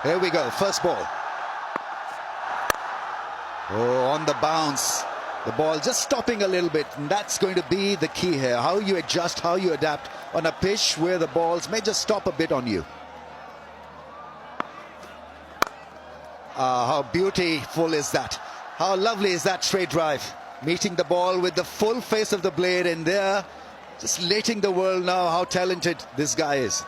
Here we go, first ball. Oh, on the bounce. The ball just stopping a little bit, and that's going to be the key here. How you adjust, how you adapt on a pitch where the balls may just stop a bit on you. How beautiful is that? How lovely is that straight drive? Meeting the ball with the full face of the blade in there. Just letting the world know how talented this guy is.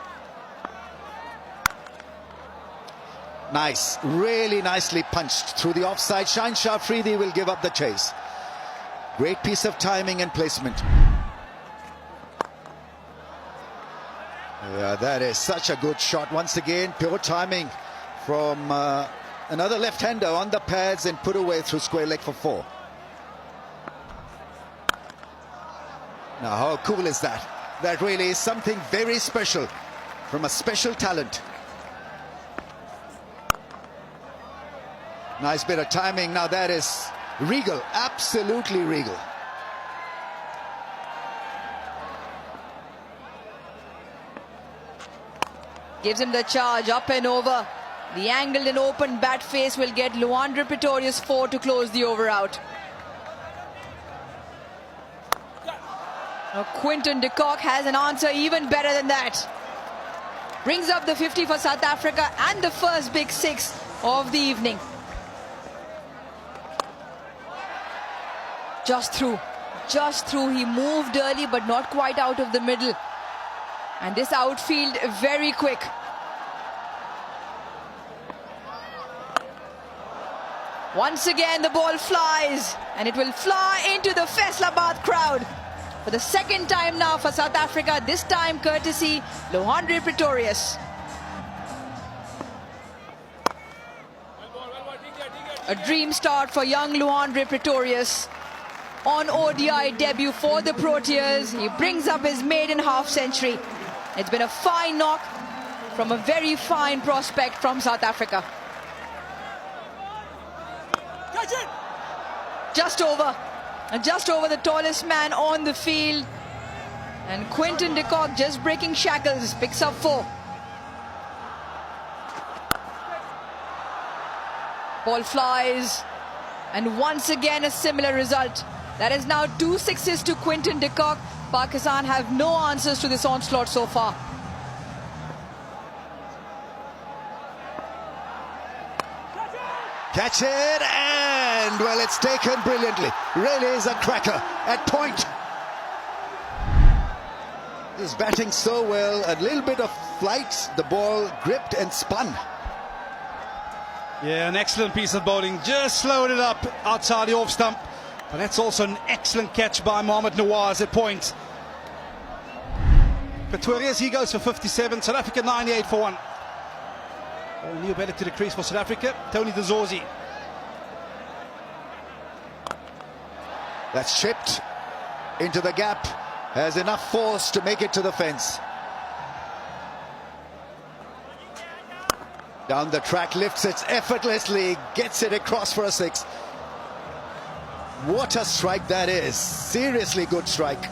Nice, really nicely punched through the offside. Shaheen Afridi will give up the chase. Great piece of timing and placement. Yeah, that is such a good shot. Once again, pure timing from another left-hander on the pads and put away through square leg for 4. Now, how cool is that? That really is something very special from a special talent. Nice bit of timing. Now that is regal, absolutely regal. Gives him the charge, up and over. The angled and open bat face will get Luandre Pretorius 4 to close the over out. Now Quinton de Kock has an answer even better than that. Brings up the 50 for South Africa and the first big 6 of the evening. Just through. He moved early but not quite out of the middle. And this outfield very quick. Once again the ball flies, and it will fly into the Faisalabad crowd. For the second time now for South Africa, this time courtesy Luandre Pretorius. A dream start for young Luandre Pretorius. On ODI debut for the Proteas, he brings up his maiden half century. It's been a fine knock from a very fine prospect from South Africa. Just over the tallest man on the field. And Quinton de Kock just breaking shackles, picks up 4. Ball flies, and once again a similar result. That is now 2 6s to Quinton de Kock. Pakistan have no answers to this onslaught so far. Catch it, and well, it's taken brilliantly. Really is a cracker at point. He's batting so well. A little bit of flight, the ball gripped and spun. Yeah, an excellent piece of bowling. Just slowed it up outside the off stump. But that's also an excellent catch by Mohamed Nawaz at point. Pretorius, he goes for 57. South Africa 98 for 1. A new batter to the crease for South Africa, Tony de Zorzi. That's chipped into the gap. Has enough force to make it to the fence. Down the track, lifts it effortlessly, gets it across for a 6. What a strike that is. Seriously good strike.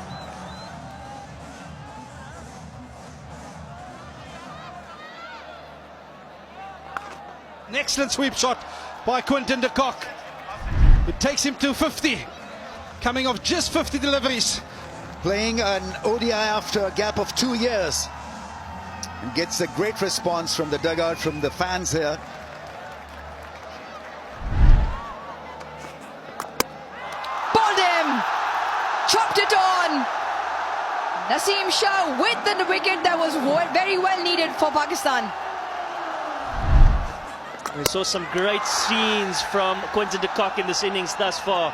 An excellent sweep shot by Quinton de Kock. It takes him to 50. Coming off just 50 deliveries. Playing an ODI after a gap of 2 years. And gets a great response from the dugout, from the fans here. Chopped it on. Naseem Shah with the wicket that was very well needed for Pakistan. We saw some great scenes from Quinton de Kock in this innings thus far,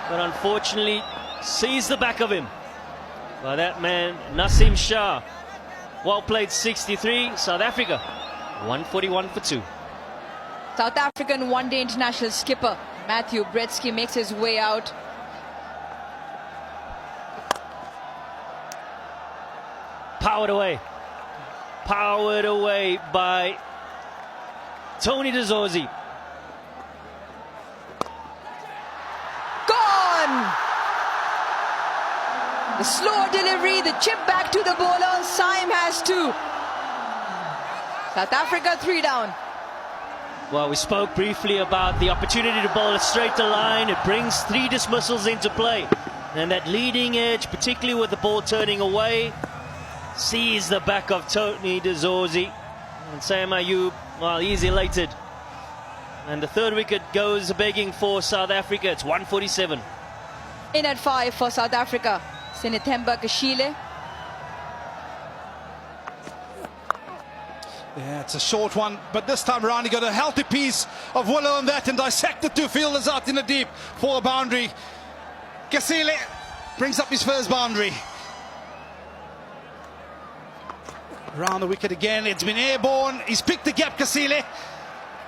but unfortunately sees the back of him by that man Naseem Shah. Well played, 63. South Africa 141 for 2. South African one-day international skipper Matthew Bretsky makes his way out. Powered away by Tony de Zorzi. Gone! The slow delivery, the chip back to the bowler. Syme has 2. South Africa 3 down. Well, we spoke briefly about the opportunity to bowl it straight to line. It brings 3 dismissals into play. And that leading edge, particularly with the ball turning away, sees the back of Tony de Zorzi. And Sam Ayub, well, he's elated. And the 3rd wicket goes begging for South Africa. It's 147. In at 5 for South Africa, Sinethemba Kashile. Yeah, it's a short one, but this time around he got a healthy piece of willow on that and dissected 2 fielders out in the deep for a boundary. Kasile brings up his first boundary. Around the wicket again, it's been airborne. He's picked the gap, Kasile,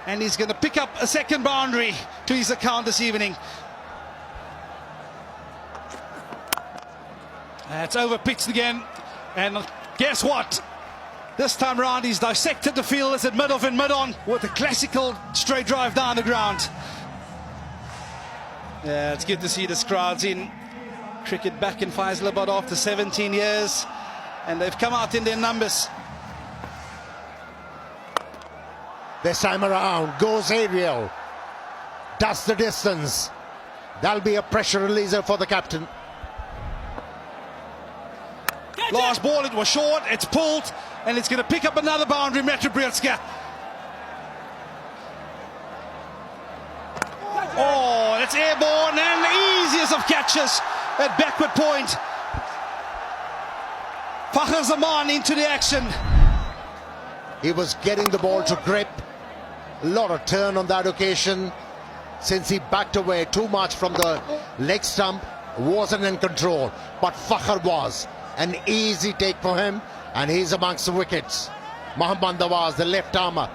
and he's going to pick up a 2nd boundary to his account this evening. It's over pitched again, and guess what? This time round he's dissected the fielders at mid-off and mid-on with a classical straight drive down the ground. Yeah, it's good to see this crowd's in cricket back in Faisalabad after 17 years, and they've come out in their numbers. This time around goes Ariel, does the distance. That'll be a pressure releaser for the captain. Last ball, it was short, it's pulled, and it's going to pick up another boundary, Metro Britska. Oh, that's airborne, and the easiest of catches at backward point. Fakhar Zaman into the action. He was getting the ball to grip. A lot of turn on that occasion. Since he backed away too much from the leg stump, wasn't in control. But Fakhar was. An easy take for him, and he's amongst the wickets. Mohammad Nawaz, the left armour.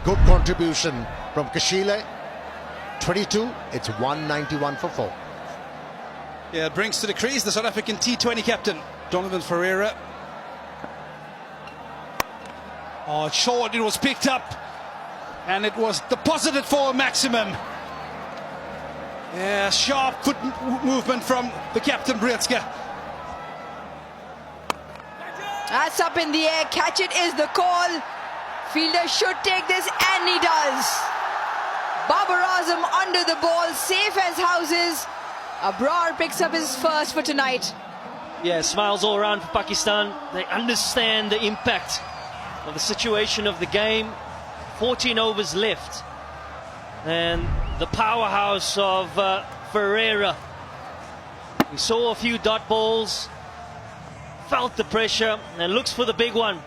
Good contribution from Kashile. 22, it's 191 for 4. Yeah, it brings to the crease the South African T20 captain, Donovan Ferreira. Oh, it's short, it was picked up, and it was deposited for a maximum. Yeah, sharp foot movement from the captain, Britska. That's up in the air. Catch it is the call. Fielder should take this, and he does. Babar Azam under the ball, safe as houses. Abrar picks up his first for tonight. Yeah, smiles all around for Pakistan. They understand the impact of the situation of the game. 14 overs left. And the powerhouse of Ferreira. We saw a few dot balls. Felt the pressure and looks for the big one,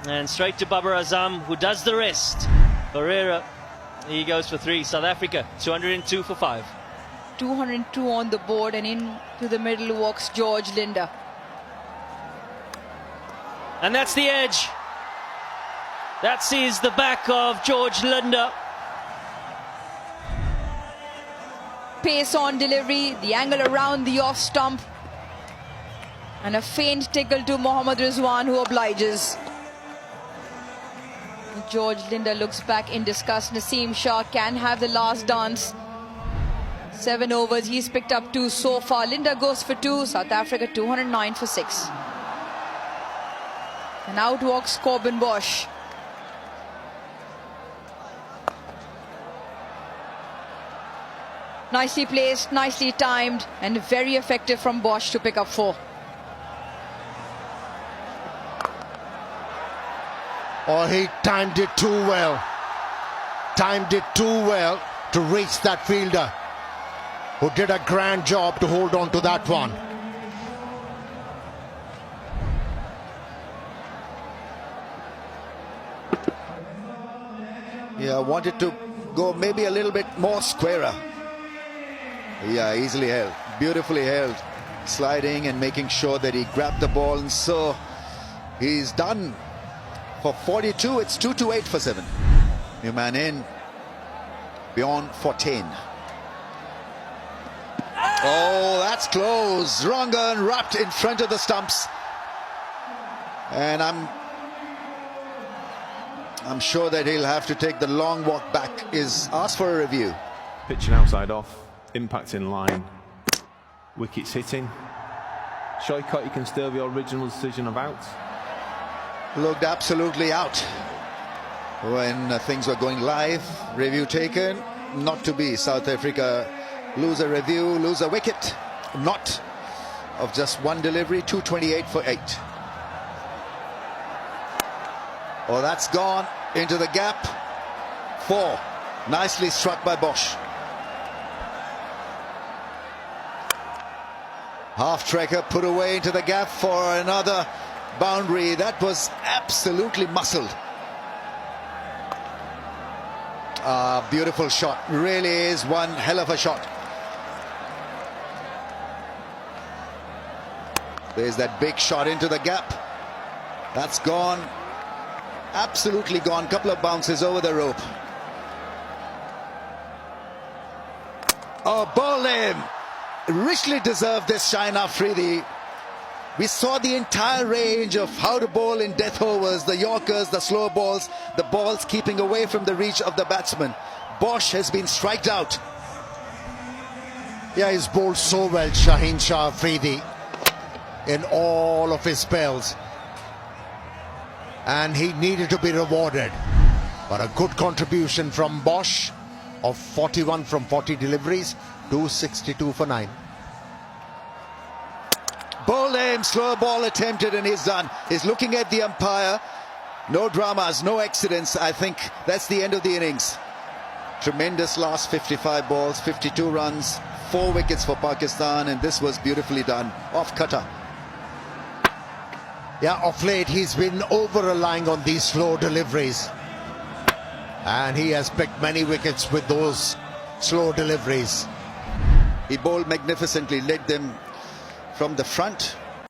and straight to Babar Azam, who does the rest. Ferreira, he goes for 3. South Africa 202 for 5. 202 on the board, and into the middle walks George Linda. And that's the edge. That sees the back of George Linda. Pace on delivery, the angle around the off stump. And a faint tickle to Mohammad Rizwan, who obliges. George Linda looks back in disgust. Naseem Shah can have the last dance. 7 overs, he's picked up 2 so far. Linda goes for 2, South Africa 209 for 6. And out walks Corbin Bosch. Nicely placed, nicely timed, and very effective from Bosch to pick up 4. Oh, he timed it too well. Timed it too well to reach that fielder, who did a grand job to hold on to that one. Yeah, wanted to go maybe a little bit more squarer. Yeah, easily held, beautifully held, sliding and making sure that he grabbed the ball, and so he's done. For 42, it's 228 for 7. New man in, beyond 14. Oh, that's close. Wrong and wrapped in front of the stumps. And I'm sure that he'll have to take the long walk back. Is asked for a review. Pitching outside off, impact in line, wickets hitting. Shoykot, you can still the original decision of out. Looked absolutely out. when things were going live. Review taken, not to be. South Africa lose a review, lose a wicket. Not of just one delivery, 228 for 8. Oh, that's gone into the gap. 4. Nicely struck by Bosch. Half trekker put away into the gap for another boundary. That was absolutely muscled. Beautiful shot. Really is one hell of a shot. There's that big shot into the gap. That's gone. Absolutely gone. Couple of bounces over the rope. Oh, Bowlem richly deserved this shine Afridi. We saw the entire range of how to bowl in death overs, the Yorkers, the slow balls, the balls keeping away from the reach of the batsman. Bosch has been striked out. Yeah, he's bowled so well, Shaheen Shah Afridi, in all of his spells. And he needed to be rewarded. But a good contribution from Bosch of 41 from 40 deliveries, 262 for 9. Bowlem, slow ball attempted and he's done. He's looking at the umpire. No dramas, no accidents. I think that's the end of the innings. Tremendous last 55 balls, 52 runs, 4 wickets for Pakistan, and this was beautifully done off cutter. Yeah, of late he's been over-relying on these slow deliveries. And he has picked many wickets with those slow deliveries. He bowled magnificently, led them from the front.